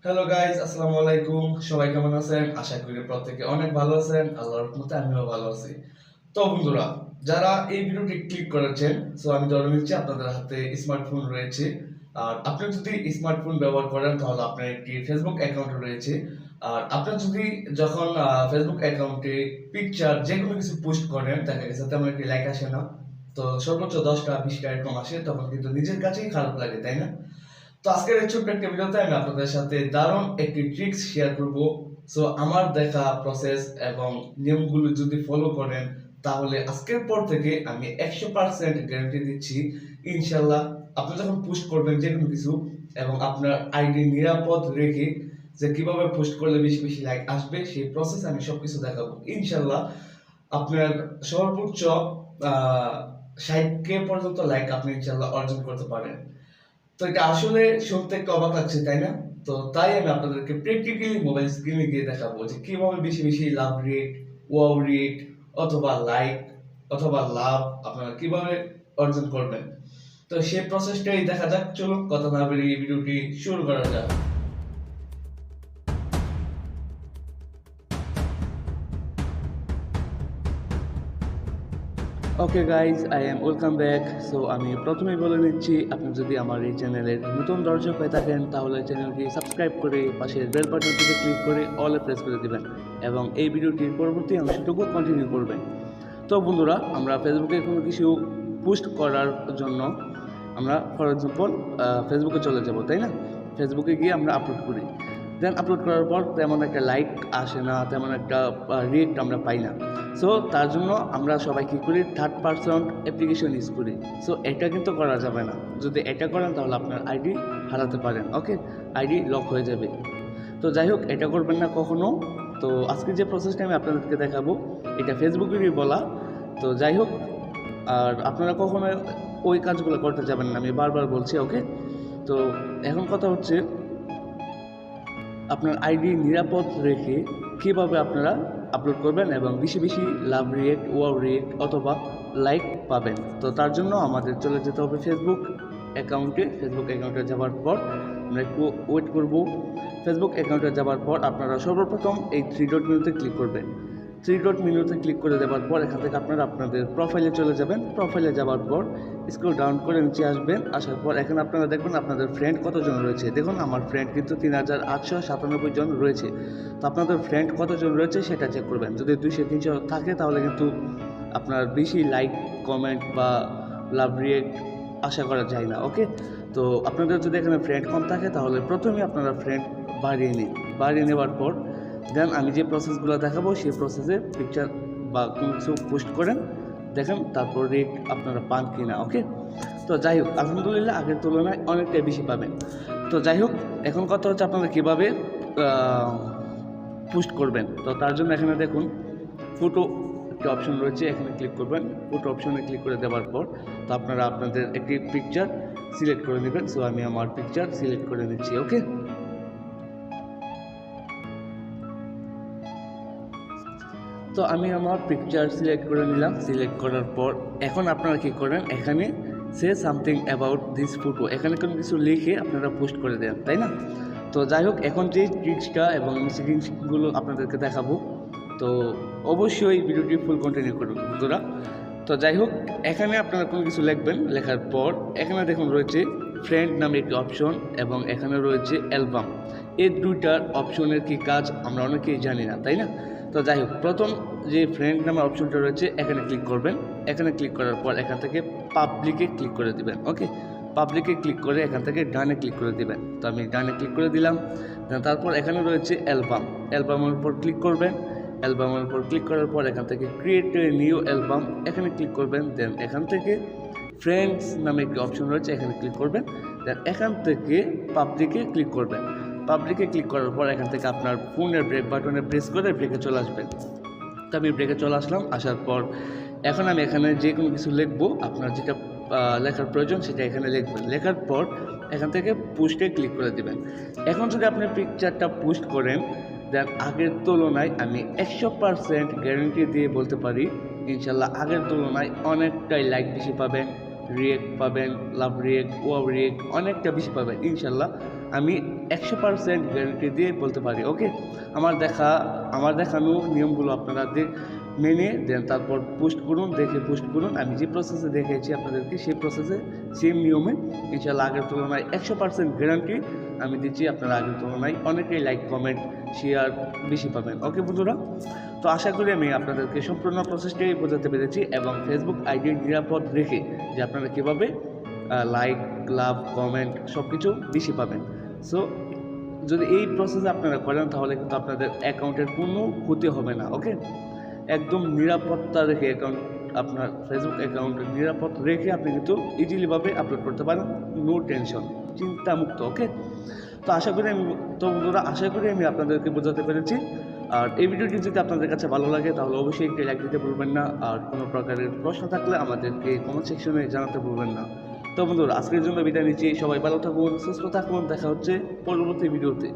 Hello guys, আসসালামু আলাইকুম। সবাই কেমন আছেন? আশা করি প্রত্যেকে অনেক ভালো আছেন। আল্লাহর রহমতে আমিও ভালো আছি। তো বন্ধুরা, যারা এই ভিডিওটি ক্লিক করেছেন, আমি ধরে নিচ্ছি আপনাদের হাতে স্মার্টফোন রয়েছে। আর আপনি যদি স্মার্টফোন ব্যবহার করেন তাহলে আপনার একটি ফেসবুক অ্যাকাউন্ট রয়েছে। আর আপনার যদি যখন ফেসবুক অ্যাকাউন্টে পিকচার যে কোনো কিছু পোস্ট করেন, দেখা গেছে তেমন একটি লাইক আসে না। তো সর্বোচ্চ 10টা 20টা এরকম আসে, তখন কিন্তু নিজের কাছেই খারাপ লাগে, তাই না? তো আজকের এই ছোট্ট একটা ভিডিওতে আমি আপনাদের সাথে দারুণ একটি ট্রিক্স শেয়ার করব। আমার দেখা প্রসেস এবং নিয়মগুলো যদি ফলো করেন, তাহলে আজকের পর থেকে আমি 100% গ্যারান্টি দিচ্ছি, ইনশাল্লাহ আপনি যখন পোস্ট করবেন যে কোনো কিছু এবং আপনার আইডি নিরাপদ রেখে যে কিভাবে পোস্ট করলে বেশি বেশি লাইক আসবে, সেই প্রসেস আমি সবকিছু দেখাবো ইনশাল্লাহ। আপনার সর্বোচ্চ 60K পর্যন্ত লাইক আপনি ইনশাল্লাহ অর্জন করতে পারেন। তো এটা আসলে শুনতে একটু অবাক লাগছে, তাই না? তো তাই আমি আপনাদেরকে প্র্যাকটিক্যালি মোবাইল স্ক্রিনে গিয়ে দেখাবো যে কিভাবে বেশি বেশি লাভ রেট, ওয়াও রেট অথবা লাইক অথবা লাভ আপনারা কিভাবে অর্জন করবেন। তো সেই প্রসেসটাই দেখা যাক। চলুন কথা না বেরিয়ে ভিডিওটি শুরু করা যাক। Okay guys, I am welcome back. আমি প্রথমেই বলে নিচ্ছি, আপনি যদি আমার এই চ্যানেলের নতুন দর্শক হয়ে থাকেন তাহলে চ্যানেলটি সাবস্ক্রাইব করে পাশের বেল বাটনটিতে ক্লিক করে অলে প্রেস করে দিবেন এবং এই ভিডিওটির পরবর্তী অংশটুকু কন্টিনিউ করবেন। তো বন্ধুরা, আমরা ফেসবুকে কোনো কিছু পোস্ট করার জন্য আমরা ফর এক্সাম্পল ফেসবুকে চলে যাব, তাই না? ফেসবুকে গিয়ে আমরা আপলোড করি। দেন আপলোড করার পর তেমন একটা লাইক আসে না, তেমন একটা রিয়েক্ট আমরা পাই না। তার জন্য আমরা সবাই কী করি, থার্ড পারসন অ্যাপ্লিকেশন ইউজ করি। এটা কিন্তু করা যাবে না। যদি এটা করেন তাহলে আপনার আইডি হারাতে পারেন। ওকে, আইডি লক হয়ে যাবে। তো যাই হোক, এটা করবেন না কখনো। তো আজকে যে প্রসেসটা আমি আপনাদেরকে দেখাবো, এটা ফেসবুকেরই বলা। তো যাই হোক, আর আপনারা কখনো ওই কাজগুলো করতে যাবেন না, আমি বারবার বলছি। ওকে, তো এখন কথা হচ্ছে, আপনার আইডি নিরাপদ রেখে কীভাবে আপনারা আপলোড করবেন এবং বেশি বেশি লাভ রিয়েক্ট, ওয়াও রিয়েক্ট অথবা লাইক পাবেন। তো তার জন্য আমাদের চলে যেতে হবে ফেসবুক অ্যাকাউন্টে যাওয়ার পর আমরা একটু ওয়েট করব। ফেসবুক অ্যাকাউন্টে যাওয়ার পর আপনারা সর্বপ্রথম এই 3 ডট মেনুতে ক্লিক করবেন। 3 ডট মেনুতে ক্লিক করে দেওয়ার পর এখান থেকে আপনারা আপনাদের প্রোফাইলে চলে যাবেন। প্রোফাইলে যাওয়ার পর স্ক্রল ডাউন করে নিচে আসবেন। আসার পর এখানে আপনারা দেখবেন আপনাদের ফ্রেন্ড কতজন রয়েছে। দেখুন, আমার ফ্রেন্ড কিন্তু 3897 জন রয়েছে। তো আপনাদের ফ্রেন্ড কতজন রয়েছে সেটা চেক করবেন। যদি 200-300 থাকে তাহলে কিন্তু আপনার বেশি লাইক, কমেন্ট বা লাভ রিয়েক্ট আশা করা যায় না। ওকে, তো আপনাদের যদি এখানে ফ্রেন্ড কম থাকে তাহলে প্রথমেই আপনারা ফ্রেন্ড বাড়িয়ে নিন। বাড়িয়ে নেওয়ার পর দেন আমি যে প্রসেসগুলো দেখাবো সেই প্রসেসে পিকচার বা কোনো কিছু পোস্ট করেন, দেখেন তারপর রেট আপনারা পান কি না। ওকে, তো যাই হোক, আলহামদুলিল্লাহ আগের তুলনায় অনেকটাই বেশি পাবেন। তো যাই হোক, এখন কথা হচ্ছে আপনারা কীভাবে পোস্ট করবেন। তো তার জন্য এখানে দেখুন ফটো একটি অপশন রয়েছে, এখানে ক্লিক করবেন। ফটো অপশনে ক্লিক করে দেওয়ার পর তো আপনারা আপনাদের একটি পিকচার সিলেক্ট করে নেবেন। আমি আমার পিকচার সিলেক্ট করে নিচ্ছি। ওকে, তো আমি আমার পিকচার সিলেক্ট করে নিলাম। সিলেক্ট করার পর এখন আপনারা কী করেন, এখানে say something about this photo, এখানে কোনো কিছু লিখে আপনারা পোস্ট করে দেন, তাই না? তো যাই হোক, এখন যে ট্রিক্সটা এবং সেটিংসগুলো আপনাদেরকে দেখাবো, তো অবশ্যই ভিডিওটি ফুল কন্টিনিউ করুন বন্ধুরা। তো যাই হোক, এখানে আপনারা কোনো কিছু লিখবেন। লেখার পর এখানে দেখুন রয়েছে ফ্রেন্ড নামে একটি অপশন এবং এখানে রয়েছে অ্যালবাম। এই দুইটার অপশনের কি কাজ আমরা অনেকেই জানি না, তাই না? তো যাই হোক, প্রথম যে ফ্রেন্ড নামের অপশনটা রয়েছে এখানে ক্লিক করবেন। এখানে ক্লিক করার পর এখান থেকে পাবলিকে ক্লিক করে দিবেন। ওকে, পাবলিকে ক্লিক করে এখান থেকে ডানে ক্লিক করে দিবেন। তো আমি ডানে ক্লিক করে দিলাম। তারপর এখানে রয়েছে অ্যালবাম, অ্যালবামের উপর ক্লিক করবেন। অ্যালবামের উপর ক্লিক করার পর এখান থেকে ক্রিয়েট এ নিউ অ্যালবাম, এখানে ক্লিক করবেন। দেন এখান থেকে ফ্রেন্ডস নামে একটি অপশন রয়েছে, এখানে ক্লিক করবেন। দেন এখান থেকে পাবলিকে ক্লিক করবেন। পাবলিকে ক্লিক করার পর এখান থেকে আপনার ফোনের ব্রেক বাটনে প্রেস করে ব্রেকে চলে আসবেন। তো আমি ব্রেকে চলে আসলাম। আসার পর এখন আমি এখানে যে কোনো কিছু লিখবো, আপনার যেটা লেখার প্রয়োজন সেটা এখানে লিখবেন। লেখার পর এখান থেকে পোস্টে ক্লিক করে দেবেন। এখন যদি আপনি পিকচারটা পোস্ট করেন, দেন আগের তুলনায় আমি 100% গ্যারেন্টি দিয়ে বলতে পারি, ইনশাল্লাহ আগের তুলনায় অনেকটাই লাইক বেশি পাবেন, রিয়েক্ট পাবেন, লাভ রিয়েক্ট, ওয়াও রিয়েক্ট অনেকটা বেশি পাবেন ইনশাল্লাহ। আমি 100% গ্যারান্টি দিয়ে বলতে পারি। ওকে, আমার দেখানো নিয়মগুলো আপনারা মেনে দেন, তারপর পোস্ট করুন, দেখে পোস্ট করুন। আমি যে প্রসেসে দেখিয়েছি আপনাদেরকে সেই প্রসেসে সেম নিয়মে ইনশাআল্লাহ আগের তুলনায় 100% গ্যারান্টি আমি দিচ্ছি। আপনারা আগের তুলনায় অনেকেই লাইক, কমেন্ট, শেয়ার বেশি পাবেন। ওকে বন্ধুরা, তো আশা করি আমি আপনাদেরকে সম্পূর্ণ প্রসেসটাই বোঝাতে পেরেছি এবং ফেসবুক আইডি নিরাপদ রেখে যে আপনারা কীভাবে লাইক, লাভ, কমেন্ট সব কিছু বেশি পাবেন। সো যদি এই প্রসেসে আপনারা করেন তাহলে কিন্তু আপনাদের অ্যাকাউন্টের কোনো ক্ষতি হবে না। ওকে, একদম নিরাপত্তা রেখে আপনার ফেসবুক অ্যাকাউন্টের নিরাপদ রেখে আপনি কিন্তু ইজিলিভাবে আপলোড করতে পারেন, নো টেনশন, চিন্তামুক্ত। ওকে, তো বন্ধুরা আশা করি আমি আপনাদেরকে বোঝাতে পেরেছি। আর এই ভিডিওটি যদি আপনাদের কাছে ভালো লাগে তাহলে অবশ্যই একটি লাইক দিতে ভুলবেন না। আর কোনো প্রকারের প্রশ্ন থাকলে আমাদেরকে কমেন্ট সেকশনে জানাতে ভুলবেন না। তো বন্ধুরা আজকের জন্য বিদায় নিচ্ছি। সবাই ভালো থাকুন, সুস্থ থাকুন, দেখা হচ্ছে পরবর্তী ভিডিওতে।